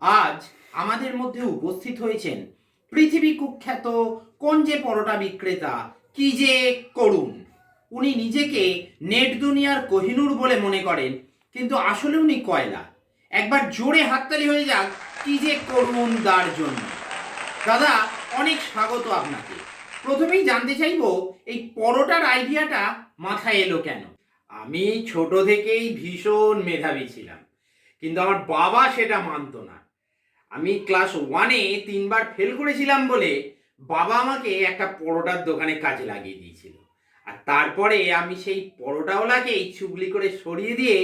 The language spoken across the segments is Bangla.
আজ আমাদের মধ্যে উপস্থিত হয়েছেন পৃথিবী কুখ্যাত কোন যে পরোটা বিক্রেতা কি যে করুন। উনি নিজেকে নেট দুনিয়ার কোহিনূর বলে মনে করেন, কিন্তু আসলে উনি কয়লা। একবার জোরে হাততালি হয়ে যাক কি যে করুন তার জন্য। দাদা, অনেক স্বাগত আপনাকে। প্রথমেই জানতে চাইবো এই পরোটার আইডিয়াটা মাথায় এলো কেন? আমি ছোট থেকেই ভীষণ মেধাবী ছিলাম, কিন্তু আমার বাবা সেটা মানতো না। আমি ক্লাস 1-এ 3বার ফেল করেছিলাম বলে বাবা আমাকে একটা পরোটার দোকানে কাজে লাগিয়ে দিয়েছিল। আর তারপরে আমি সেই পরোটাওয়ালাকেই চুগলি করে সরিয়ে দিয়ে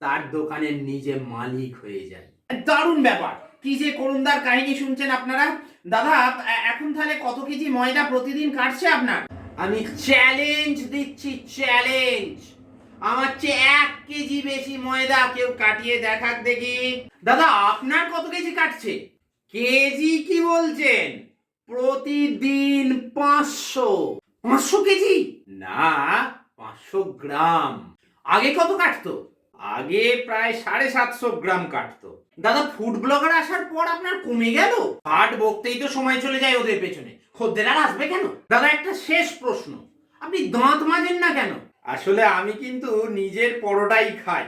তার দোকানের নিজে মালিক হয়ে যাই। দারুণ ব্যাপার। কি যে করুণদার কাহিনী শুনছেন আপনারা। দাদা, এখন তাহলে কত কেজি ময়দা প্রতিদিন কাটছে আপনার? আমি চ্যালেঞ্জ দিচ্ছি, চ্যালেঞ্জ। আমার চেয়ে 1 কেজি বেশি ময়দা কেউ কাটিয়ে দেখাক দেখি। দাদা, আপনার কত কেজি কাটছে? কেজি কি বলছেন? প্রতিদিন 500 কেজি না, 500 গ্রাম। আগে কত কাটতো? আগে প্রায় 750 গ্রাম কাটতো। দাদা, ফুড ব্লগার আসার পর আপনার কমে গেল? হাট বকতেই তো সময় চলে যায় ওদের পেছনে, খদ্দের আর আসবে কেন? দাদা, একটা শেষ প্রশ্ন, আপনি দাঁত মাজেন না কেন? আসলে আমি কিন্তু নিজের পরোটাই খাই,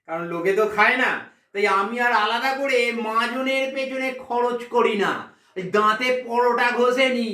কারণ লোকে তো খায় না, তাই আমি আর আলাদা করে মাজনের পেছনে খরচ করি না। দাঁতে পরোটা ঘষে নি।